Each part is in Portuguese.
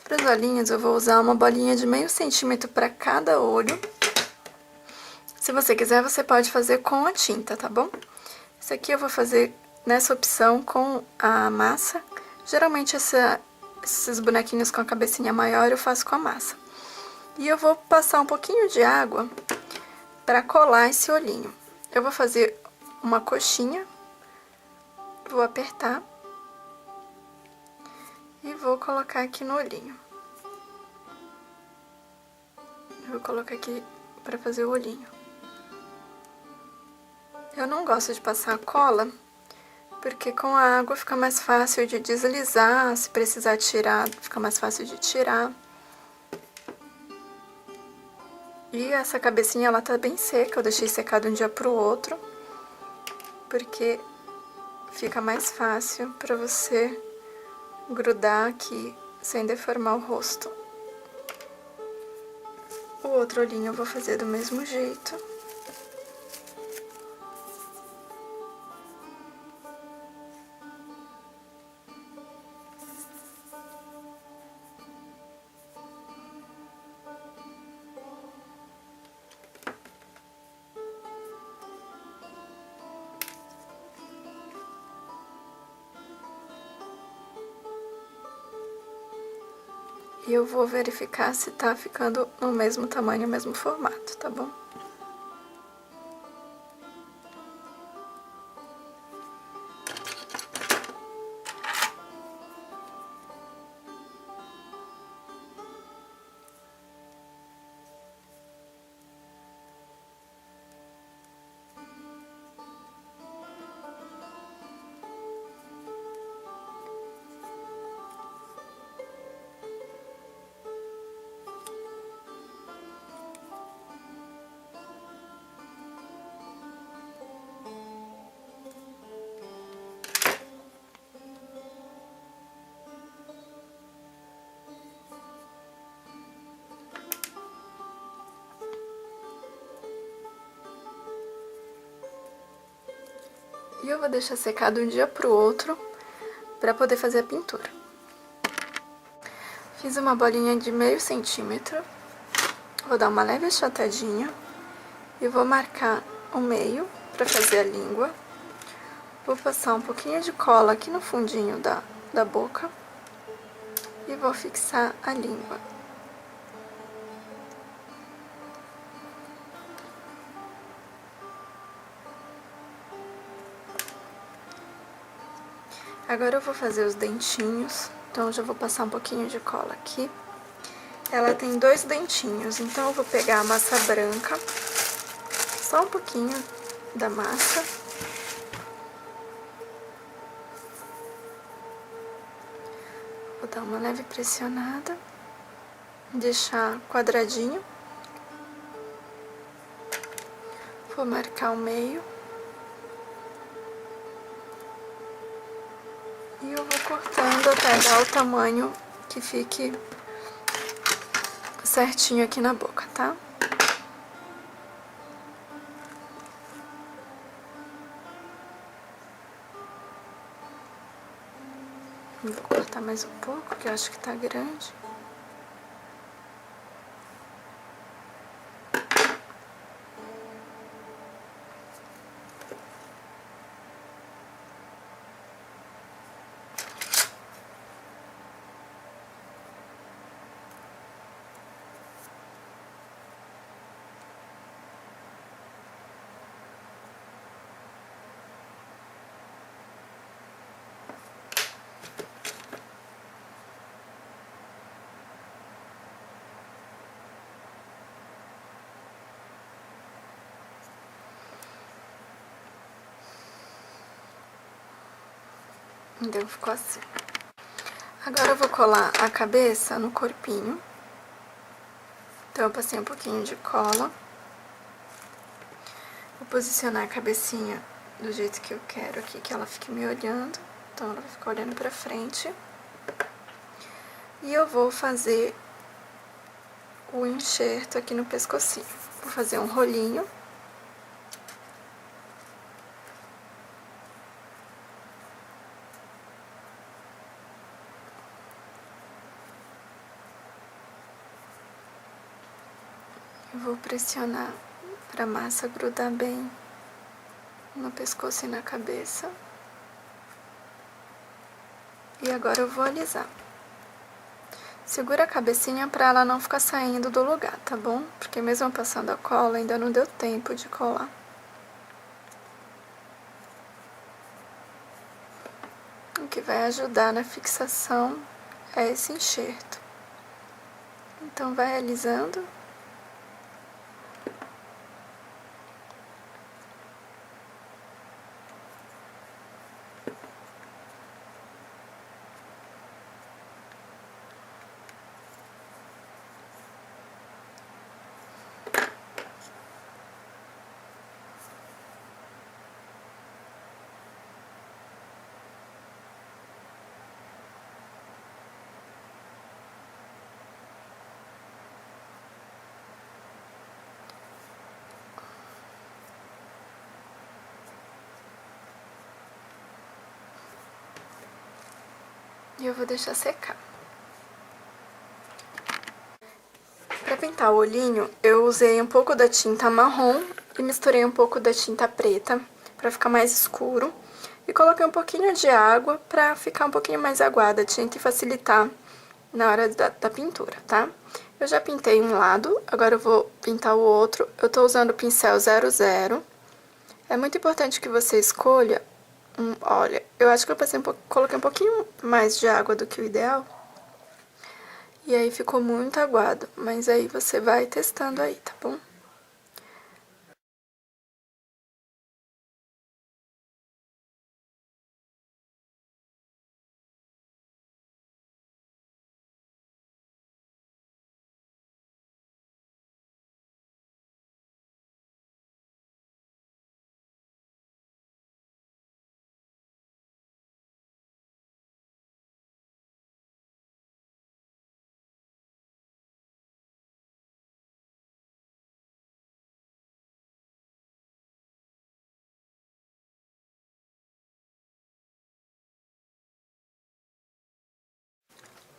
Para os olhinhos, eu vou usar uma bolinha de meio centímetro para cada olho. Se você quiser, você pode fazer com a tinta, tá bom? Isso aqui eu vou fazer nessa opção com a massa. Geralmente esses bonequinhos com a cabecinha maior eu faço com a massa. E eu vou passar um pouquinho de água para colar esse olhinho. Eu vou fazer uma coxinha, vou apertar e vou colocar aqui no olhinho. Eu vou colocar aqui para fazer o olhinho. Eu não gosto de passar cola, porque com a água fica mais fácil de deslizar, se precisar tirar, fica mais fácil de tirar. E essa cabecinha, ela tá bem seca, eu deixei secar de um dia pro outro, porque fica mais fácil pra você grudar aqui, sem deformar o rosto. O outro olhinho eu vou fazer do mesmo jeito. E eu vou verificar se tá ficando no mesmo tamanho, no mesmo formato, tá bom? E eu vou deixar secar de um dia pro outro, pra poder fazer a pintura. Fiz uma bolinha de meio centímetro, vou dar uma leve achatadinha e vou marcar o meio pra fazer a língua. Vou passar um pouquinho de cola aqui no fundinho da boca e vou fixar a língua. Agora eu vou fazer os dentinhos, então eu já vou passar um pouquinho de cola aqui. Ela tem 2 dentinhos, então eu vou pegar a massa branca, só um pouquinho da massa. Vou dar uma leve pressionada, deixar quadradinho. Vou marcar o meio. E eu vou cortando até dar o tamanho que fique certinho aqui na boca, tá? Vou cortar mais um pouco, que eu acho que tá grande. Então ficou assim. Agora eu vou colar a cabeça no corpinho. Então eu passei um pouquinho de cola. Vou posicionar a cabecinha do jeito que eu quero aqui, que ela fique me olhando. Então ela vai ficar olhando pra frente. E eu vou fazer o enxerto aqui no pescocinho. Vou fazer um rolinho. vou pressionar para a massa grudar bem no pescoço e na cabeça. E agora eu vou alisar. Segura a cabecinha para ela não ficar saindo do lugar, tá bom? Porque mesmo passando a cola, ainda não deu tempo de colar. O que vai ajudar na fixação é esse enxerto. Então, vai alisando. E eu vou deixar secar. Para pintar o olhinho, eu usei um pouco da tinta marrom e misturei um pouco da tinta preta para ficar mais escuro. E coloquei um pouquinho de água para ficar um pouquinho mais aguada a tinta e facilitar na hora da pintura, tá? Eu já pintei um lado, agora eu vou pintar o outro. Eu tô usando o pincel 00. É muito importante que você escolha olha, eu acho que eu coloquei um pouquinho mais de água do que o ideal. E aí ficou muito aguado, mas aí você vai testando aí, tá bom?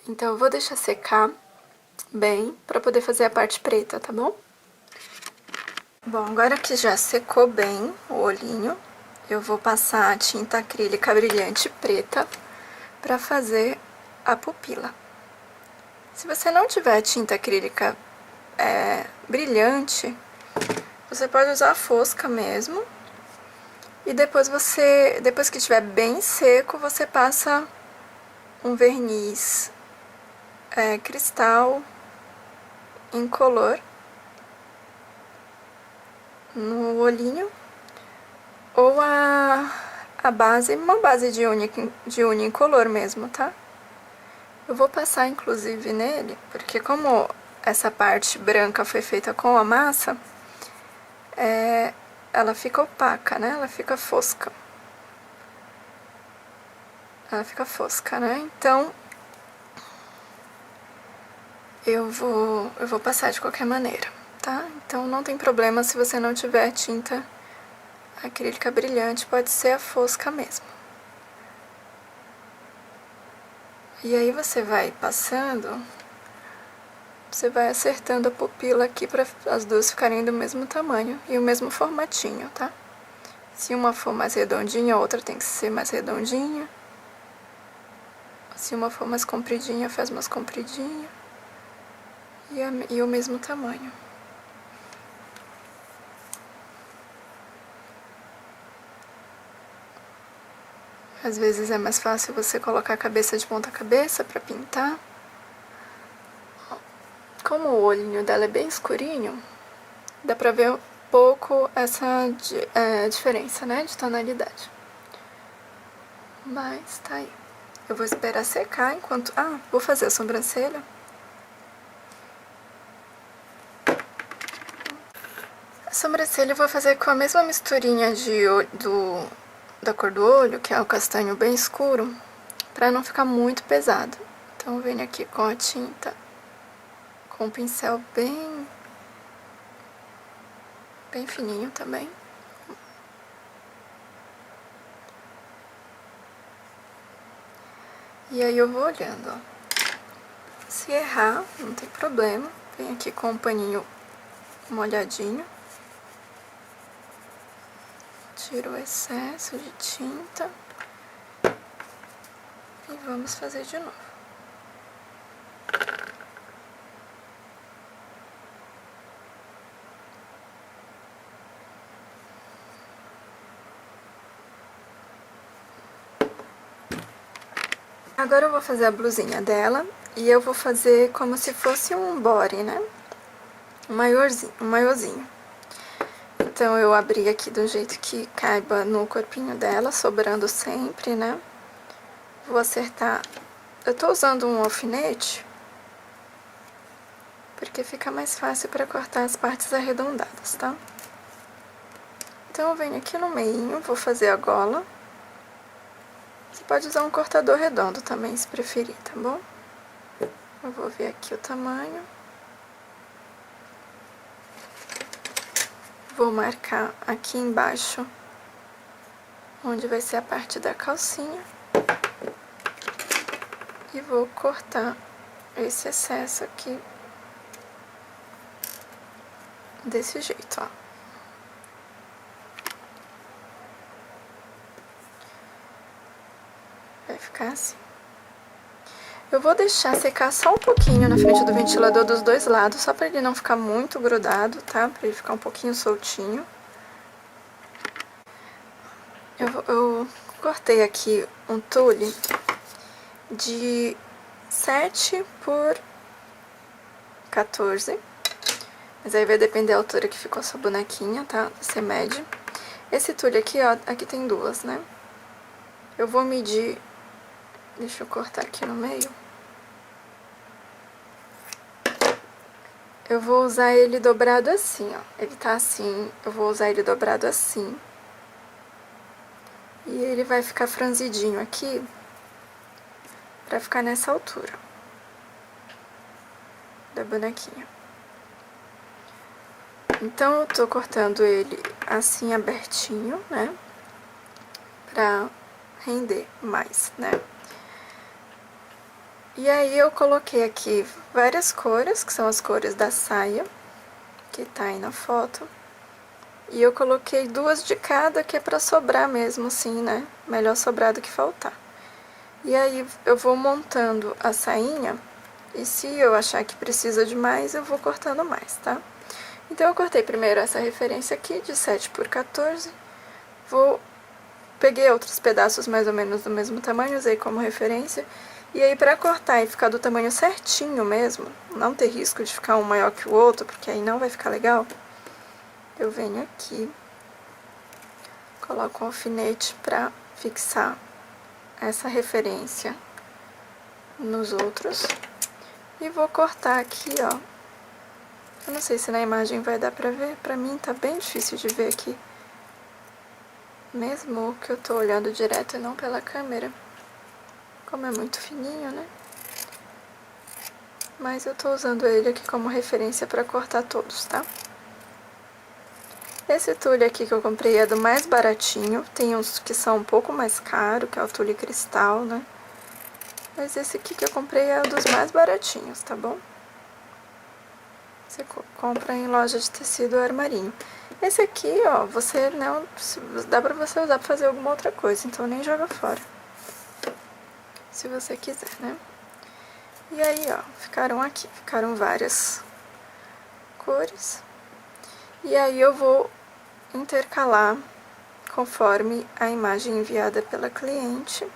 Então, eu vou deixar secar bem pra poder fazer a parte preta, tá bom? Bom, agora que já secou bem o olhinho, eu vou passar a tinta acrílica brilhante preta pra fazer a pupila. Se você não tiver tinta acrílica brilhante, você pode usar a fosca mesmo. E depois depois que estiver bem seco, você passa um verniz cristal incolor no olhinho, ou a base, uma base de unha incolor mesmo, tá? Eu vou passar inclusive nele, porque como essa parte branca foi feita com a massa, ela fica opaca, né? Ela fica fosca. Ela fica fosca, né? Então, eu vou passar de qualquer maneira, tá? Então, não tem problema se você não tiver tinta acrílica brilhante, pode ser a fosca mesmo. E aí, você vai passando, você vai acertando a pupila aqui para as duas ficarem do mesmo tamanho e o mesmo formatinho, tá? Se uma for mais redondinha, a outra tem que ser mais redondinha. Se uma for mais compridinha, faz mais compridinha. E o mesmo tamanho. Às vezes é mais fácil você colocar a cabeça de ponta cabeça para pintar. Como o olhinho dela é bem escurinho, dá pra ver um pouco essa diferença, né, de tonalidade. Mas tá aí. Eu vou esperar secar enquanto... Ah, vou fazer a sobrancelha. A sobrancelha eu vou fazer com a mesma misturinha da cor do olho, que é o castanho bem escuro, pra não ficar muito pesado. Então eu venho aqui com a tinta, com o pincel bem fininho também. E aí eu vou olhando, ó. Se errar, não tem problema. Venho aqui com um paninho molhadinho. Tiro o excesso de tinta. E vamos fazer de novo. Agora eu vou fazer a blusinha dela e eu vou fazer como se fosse um body, né? Um maiozinho. Então eu abri aqui do jeito que caiba no corpinho dela, sobrando sempre, né? Vou acertar. Eu tô usando um alfinete porque fica mais fácil para cortar as partes arredondadas, tá? Então eu venho aqui no meinho, vou fazer a gola. Você pode usar um cortador redondo também, se preferir, tá bom? Eu vou ver aqui o tamanho. Vou marcar aqui embaixo, onde vai ser a parte da calcinha. E vou cortar esse excesso aqui, desse jeito, ó. Vai ficar assim. Eu vou deixar secar só um pouquinho na frente do ventilador dos dois lados, só para ele não ficar muito grudado, tá? Para ele ficar um pouquinho soltinho. Eu cortei aqui um tule de 7 por 14. Mas aí vai depender da altura que ficou a sua bonequinha, tá? Você mede. Esse tule aqui, ó, aqui tem duas, né? Eu vou medir... Deixa eu cortar aqui no meio. Eu vou usar ele dobrado assim, ó. Ele tá assim, eu vou usar ele dobrado assim. E ele vai ficar franzidinho aqui, pra ficar nessa altura da bonequinha. Então, eu tô cortando ele assim, abertinho, né? Pra render mais, né? E aí, eu coloquei aqui várias cores, que são as cores da saia, que tá aí na foto. E eu coloquei duas de cada, que é pra sobrar mesmo, assim, né? Melhor sobrar do que faltar. E aí, eu vou montando a sainha, e se eu achar que precisa de mais, eu vou cortando mais, tá? Então, eu cortei primeiro essa referência aqui, de 7 por 14. Peguei outros pedaços mais ou menos do mesmo tamanho, usei como referência. E aí, pra cortar e ficar do tamanho certinho mesmo, não ter risco de ficar um maior que o outro, porque aí não vai ficar legal, eu venho aqui, coloco um alfinete pra fixar essa referência nos outros. E vou cortar aqui, ó. Eu não sei se na imagem vai dar pra ver, pra mim tá bem difícil de ver aqui. Mesmo que eu tô olhando direto e não pela câmera. Como é muito fininho, né? Mas eu tô usando ele aqui como referência pra cortar todos, tá? Esse tule aqui que eu comprei é do mais baratinho. Tem uns que são um pouco mais caros, que é o tule cristal, né? Mas esse aqui que eu comprei é um dos mais baratinhos, tá bom? Você compra em loja de tecido ou armarinho. Esse aqui, ó, você não... Dá pra você usar pra fazer alguma outra coisa, então nem joga fora. Se você quiser, né? E aí, ó, ficaram várias cores. E aí eu vou intercalar conforme a imagem enviada pela cliente.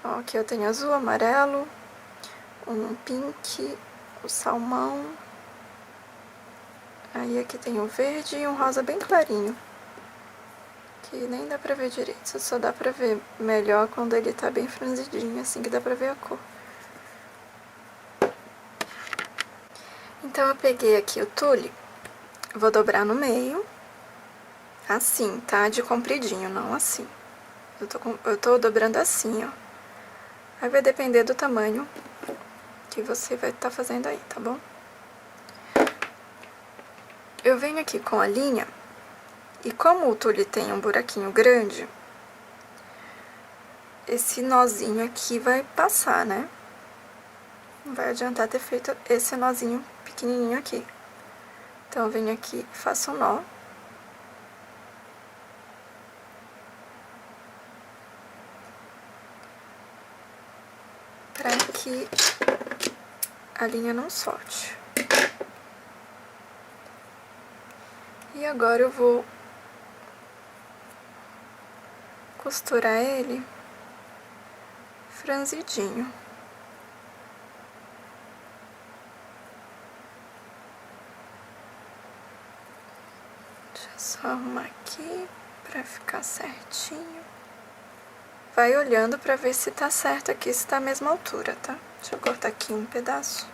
Ó, aqui eu tenho azul, amarelo, um pink, o salmão. Aí aqui tem o verde e um rosa bem clarinho. Que nem dá pra ver direito, só dá pra ver melhor quando ele tá bem franzidinho, assim que dá pra ver a cor. Então eu peguei aqui o tule, vou dobrar no meio, assim, tá? De compridinho, não assim. Eu tô dobrando assim, ó. Aí vai depender do tamanho que você vai estar fazendo aí, tá bom? Eu venho aqui com a linha, e como o tule tem um buraquinho grande, esse nozinho aqui vai passar, né? Não vai adiantar ter feito esse nozinho pequenininho aqui. Então, eu venho aqui e faço um nó. Para que a linha não solte. E agora eu vou costurar ele franzidinho. Deixa eu só arrumar aqui pra ficar certinho. Vai olhando pra ver se tá certo aqui, se tá a mesma altura, tá? Deixa eu cortar aqui um pedaço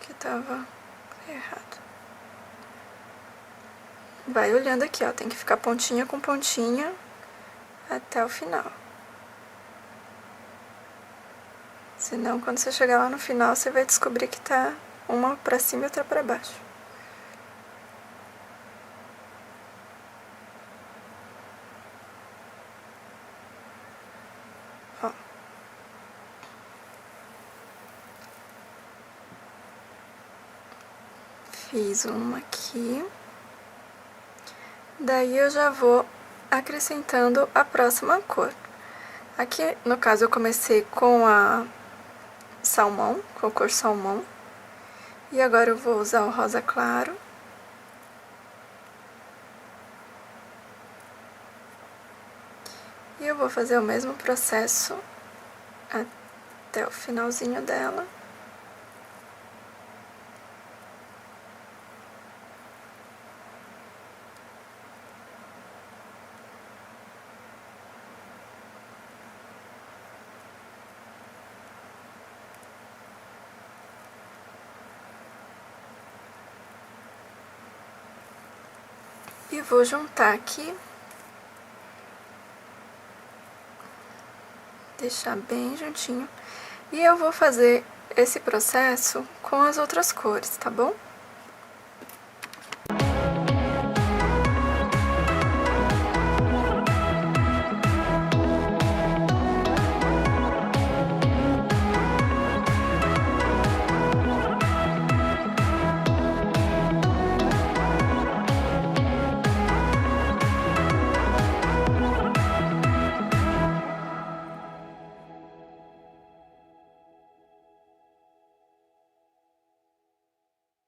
que tava errado. Vai olhando aqui, ó, tem que ficar pontinha com pontinha até o final. Senão, quando você chegar lá no final, você vai descobrir que tá uma pra cima e outra pra baixo. Ó. Fiz uma aqui. Daí eu já vou acrescentando a próxima cor. Aqui, no caso, eu comecei com a salmão, com a cor salmão. E agora eu vou usar o rosa claro. E eu vou fazer o mesmo processo até o finalzinho dela. E vou juntar aqui, deixar bem juntinho. E eu vou fazer esse processo com as outras cores, tá bom?